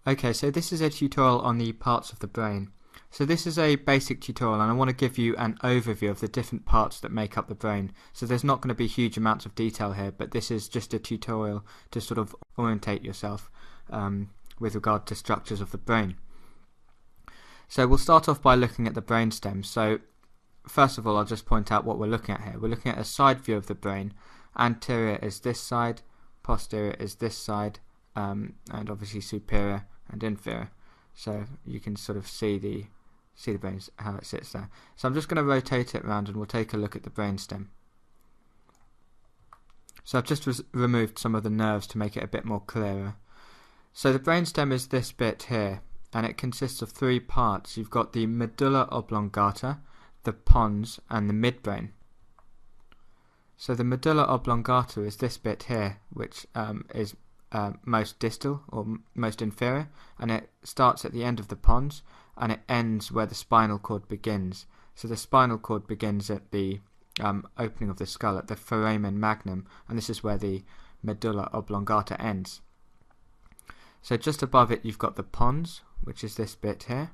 Okay, so this is a tutorial on the parts of the brain. So this is a basic tutorial and I want to give you an overview of the different parts that make up the brain. So there's not going to be huge amounts of detail here, but this is just a tutorial to sort of orientate yourself with regard to structures of the brain. So we'll start off by looking at the brainstem. So first of all, I'll just point out what we're looking at here. We're looking at a side view of the brain. Anterior is this side, posterior is this side, and obviously superior and inferior. So you can sort of see the brain, how it sits there. So I'm just going to rotate it around and we'll take a look at the brainstem. So I've just removed some of the nerves to make it a bit more clearer. So the brainstem is this bit here, and it consists of three parts. You've got the medulla oblongata, the pons, and the midbrain. So the medulla oblongata is this bit here, which is most distal or most inferior, and it starts at the end of the pons and it ends where the spinal cord begins. So the spinal cord begins at the opening of the skull, at the foramen magnum, and this is where the medulla oblongata ends. So just above it you've got the pons, which is this bit here,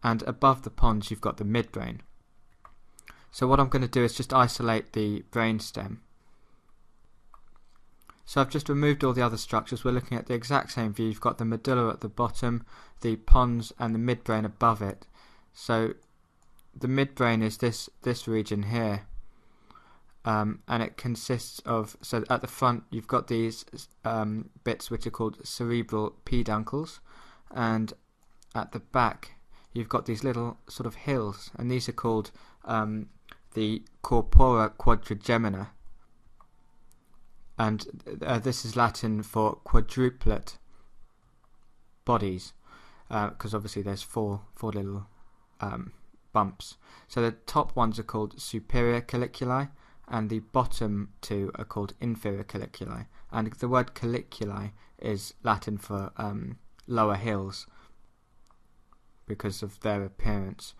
and above the pons you've got the midbrain. So what I'm going to do is just isolate the brainstem. So I've just removed all the other structures. We're looking at the exact same view. You've got the medulla at the bottom, the pons and the midbrain above it. So the midbrain is this region here, and it consists of, so at the front you've got these bits which are called cerebral peduncles, and at the back you've got these little sort of hills, and these are called the corpora quadrigemina. And this is Latin for quadruplet bodies, because obviously there's four little bumps. So the top ones are called superior colliculi, and the bottom two are called inferior colliculi. And the word colliculi is Latin for lower hills, because of their appearance.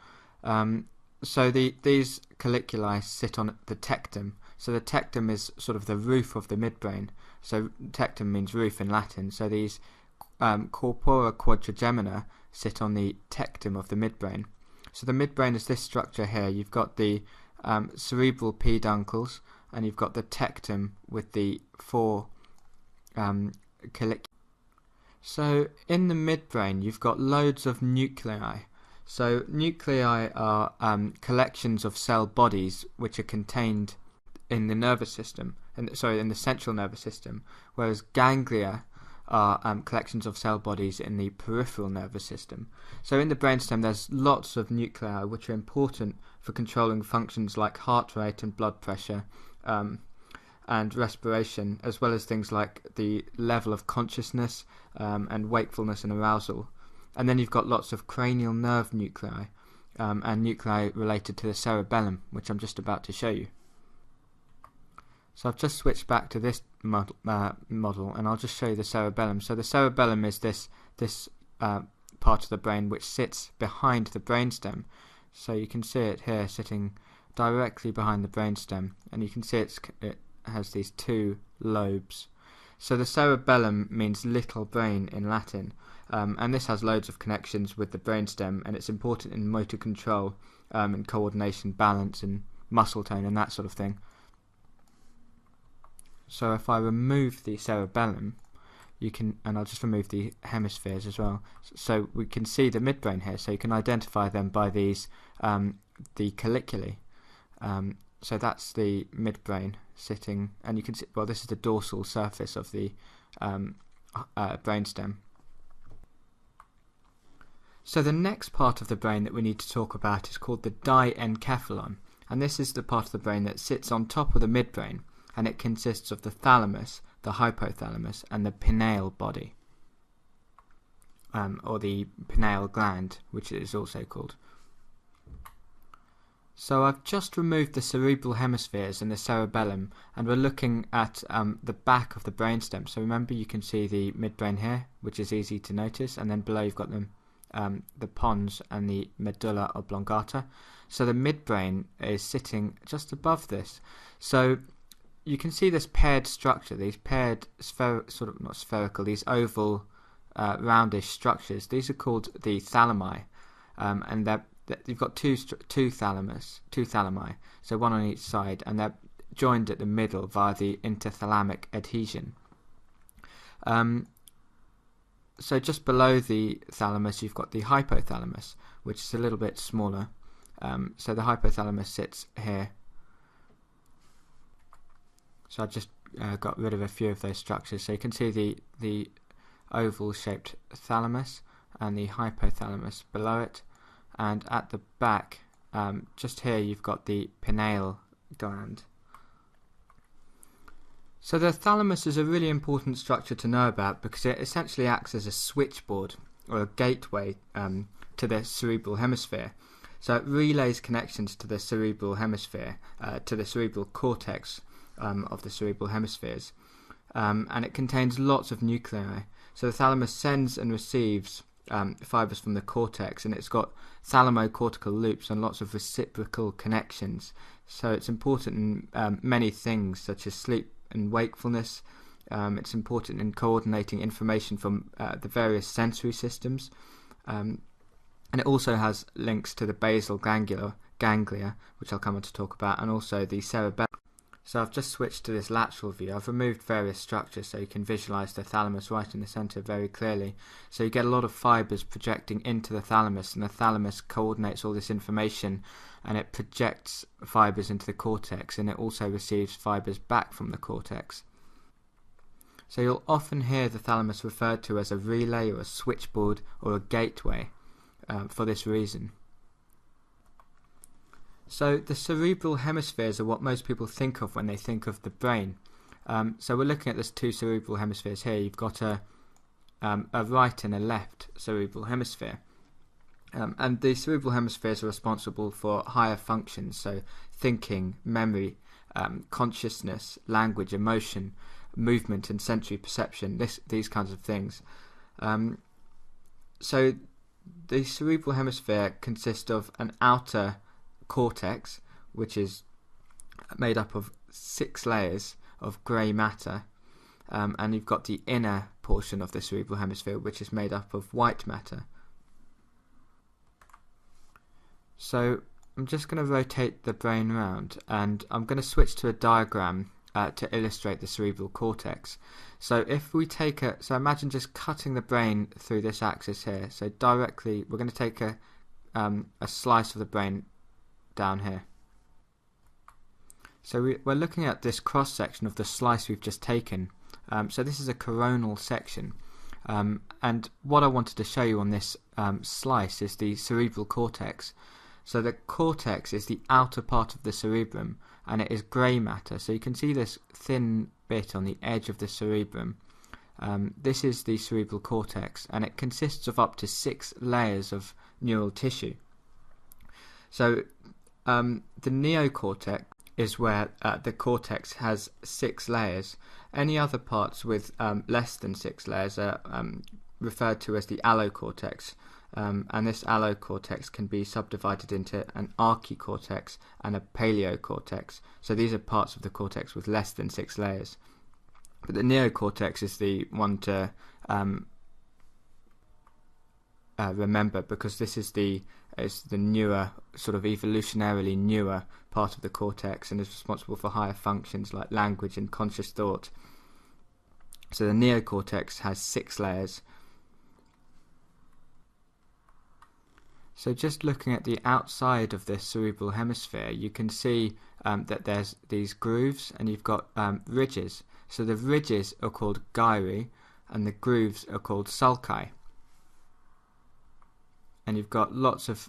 So these colliculi sit on the tectum. So the tectum is sort of the roof of the midbrain. So tectum means roof in Latin. So these corpora quadrigemina sit on the tectum of the midbrain. So the midbrain is this structure here. You've got the cerebral peduncles, and you've got the tectum with the four colliculi. So in the midbrain you've got loads of nuclei. So nuclei are collections of cell bodies which are contained in the nervous system, in the central nervous system, whereas ganglia are collections of cell bodies in the peripheral nervous system. So in the brainstem there's lots of nuclei which are important for controlling functions like heart rate and blood pressure and respiration, as well as things like the level of consciousness and wakefulness and arousal. And then you've got lots of cranial nerve nuclei and nuclei related to the cerebellum, which I'm just about to show you. So I've just switched back to this model and I'll just show you the cerebellum. So the cerebellum is this part of the brain which sits behind the brainstem. So you can see it here sitting directly behind the brainstem, and you can see it has these two lobes. So the cerebellum means little brain in Latin, and this has loads of connections with the brainstem, and it's important in motor control, and coordination, balance and muscle tone and that sort of thing. So if I remove the cerebellum, you can, and I'll just remove the hemispheres as well, so we can see the midbrain here, so you can identify them by these the colliculi. So that's the midbrain sitting, and you can see, well, this is the dorsal surface of the brainstem. So the next part of the brain that we need to talk about is called the diencephalon, and this is the part of the brain that sits on top of the midbrain, and it consists of the thalamus, the hypothalamus, and the pineal body, or the pineal gland, which it is also called. So I've just removed the cerebral hemispheres and the cerebellum, and we're looking at the back of the brainstem. So remember, you can see the midbrain here, which is easy to notice, and then below you've got the pons and the medulla oblongata. So the midbrain is sitting just above this. So you can see this paired structure, these paired not spherical, these oval roundish structures. These are called the thalami, and you've got two thalami, so one on each side, and they're joined at the middle via the interthalamic adhesion. So just below the thalamus you've got the hypothalamus, which is a little bit smaller. So the hypothalamus sits here. So I've just got rid of a few of those structures. So you can see the oval shaped thalamus and the hypothalamus below it, and at the back, just here, you've got the pineal gland. So the thalamus is a really important structure to know about because it essentially acts as a switchboard or a gateway to the cerebral hemisphere. So it relays connections to the cerebral hemisphere, to the cerebral cortex of the cerebral hemispheres, and it contains lots of nuclei. So the thalamus sends and receives fibers from the cortex, and it's got thalamocortical loops and lots of reciprocal connections. So it's important in many things such as sleep and wakefulness. It's important in coordinating information from the various sensory systems, and it also has links to the basal ganglia, which I'll come on to talk about, and also the cerebellum. So I've just switched to this lateral view. I've removed various structures so you can visualize the thalamus right in the center very clearly. So you get a lot of fibers projecting into the thalamus, and the thalamus coordinates all this information, and it projects fibers into the cortex, and it also receives fibers back from the cortex. So you'll often hear the thalamus referred to as a relay or a switchboard or a gateway for this reason. So the cerebral hemispheres are what most people think of when they think of the brain. So we're looking at these two cerebral hemispheres here. You've got a right and a left cerebral hemisphere. And the cerebral hemispheres are responsible for higher functions, so thinking, memory, consciousness, language, emotion, movement and sensory perception, these kinds of things. So the cerebral hemisphere consists of an outer cortex, which is made up of 6 layers of grey matter, and you've got the inner portion of the cerebral hemisphere, which is made up of white matter. So I'm just going to rotate the brain around, and I'm going to switch to a diagram to illustrate the cerebral cortex. So if we take so imagine just cutting the brain through this axis here. So directly, we're going to take a slice of the brain down here. So we're looking at this cross section of the slice we've just taken. So this is a coronal section, and what I wanted to show you on this slice is the cerebral cortex. So the cortex is the outer part of the cerebrum, and it is grey matter. So you can see this thin bit on the edge of the cerebrum. This is the cerebral cortex, and it consists of up to 6 layers of neural tissue. So the neocortex is where the cortex has 6 layers. Any other parts with less than 6 layers are referred to as the allocortex, and this allocortex can be subdivided into an archicortex and a paleocortex. So these are parts of the cortex with less than 6 layers. But the neocortex is the one to remember, because this is the newer, sort of evolutionarily newer part of the cortex, and is responsible for higher functions like language and conscious thought. So the neocortex has 6 layers. So just looking at the outside of this cerebral hemisphere, you can see that there's these grooves, and you've got ridges. So the ridges are called gyri, and the grooves are called sulci. And you've got lots of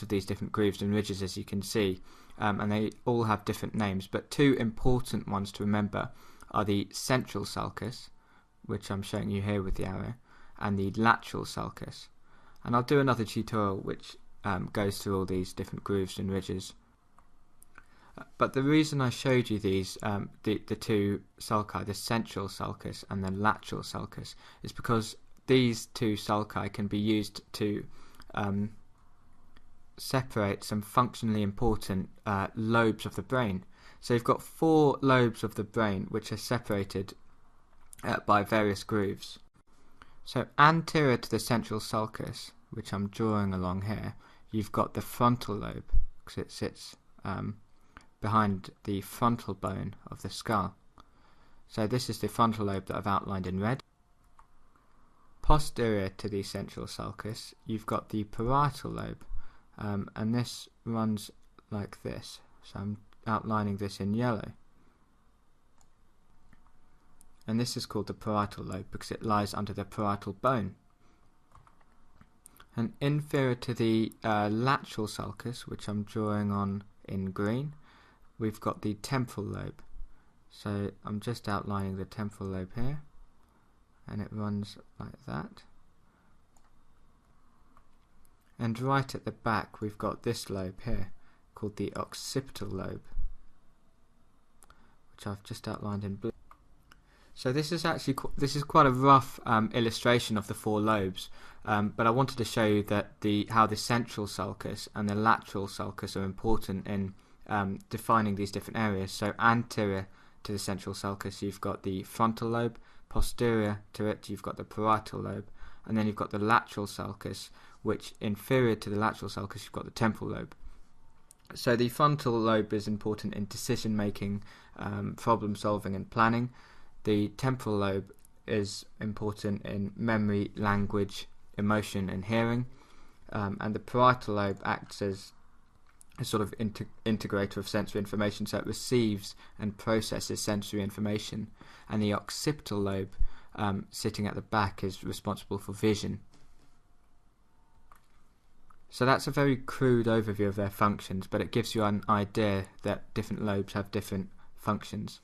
these different grooves and ridges, as you can see, and they all have different names. But 2 important ones to remember are the central sulcus, which I'm showing you here with the arrow, and the lateral sulcus. And I'll do another tutorial which goes through all these different grooves and ridges. But the reason I showed you these, the 2 sulci, the central sulcus and the lateral sulcus, is because these 2 sulci can be used to separate some functionally important lobes of the brain. So you've got 4 lobes of the brain which are separated by various grooves. So anterior to the central sulcus, which I'm drawing along here, you've got the frontal lobe, because it sits behind the frontal bone of the skull. So this is the frontal lobe that I've outlined in red. Posterior to the central sulcus, you've got the parietal lobe, and this runs like this. So I'm outlining this in yellow. And this is called the parietal lobe because it lies under the parietal bone. And inferior to the lateral sulcus, which I'm drawing on in green, we've got the temporal lobe. So I'm just outlining the temporal lobe here, and it runs like that. And right at the back we've got this lobe here, called the occipital lobe, which I've just outlined in blue. So this is quite a rough illustration of the four lobes, but I wanted to show you that how the central sulcus and the lateral sulcus are important in defining these different areas. So anterior to the central sulcus you've got the frontal lobe, posterior to it you've got the parietal lobe, and then you've got the lateral sulcus, which inferior to the lateral sulcus you've got the temporal lobe. So the frontal lobe is important in decision making, problem solving and planning. The temporal lobe is important in memory, language, emotion and hearing, and the parietal lobe acts as a sort of integrator of sensory information, so it receives and processes sensory information, and the occipital lobe sitting at the back is responsible for vision. So that's a very crude overview of their functions, but it gives you an idea that different lobes have different functions.